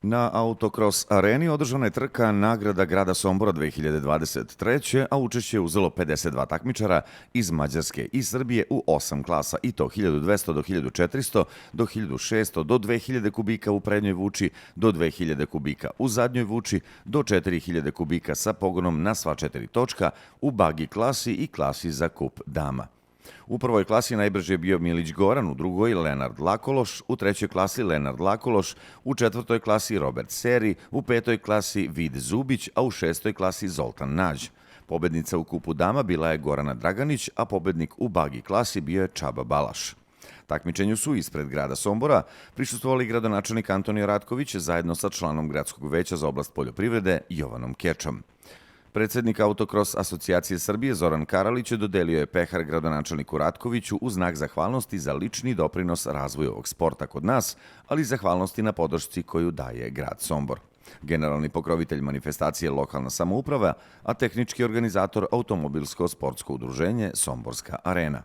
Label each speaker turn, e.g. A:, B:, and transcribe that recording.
A: Na Autokros areni održana je trka nagrada grada Sombora 2023. a učešće je uzelo 52 takmičara iz Mađarske i Srbije u 8 klasa, i to 1200 do 1400, do 1600, do 2000 kubika u prednjoj vuči, do 2000 kubika u zadnjoj vuči, do 4000 kubika sa pogonom na sva 4 točka u bagi klasi i klasi za kup dama. U prvoj klasi najbrže je bio Milić Goran, u drugoj Lenard Lakološ, u trećoj klasi Lenard Lakološ, u četvrtoj klasi Robert Seri, u petoj klasi Vid Zubić, a u šestoj klasi Zoltan Nađ. Pobednica u kupu dama bila je Gorana Draganić, a pobednik u bagi klasi bio je Čaba Balaš. Takmičenju su ispred grada Sombora prisustvovali gradonačelnik Antonio Ratković zajedno sa članom Gradskog veća za oblast poljoprivrede Jovanom Kečom. Predsednik Autokros asocijacije Srbije Zoran Karalić dodelio je pehar gradonačelniku Ratkoviću u znak zahvalnosti za lični doprinos razvoju ovog sporta kod nas, ali i zahvalnosti na podršci koju daje grad Sombor. Generalni pokrovitelj manifestacije lokalna samouprava, a tehnički organizator automobilsko sportsko udruženje Somborska arena.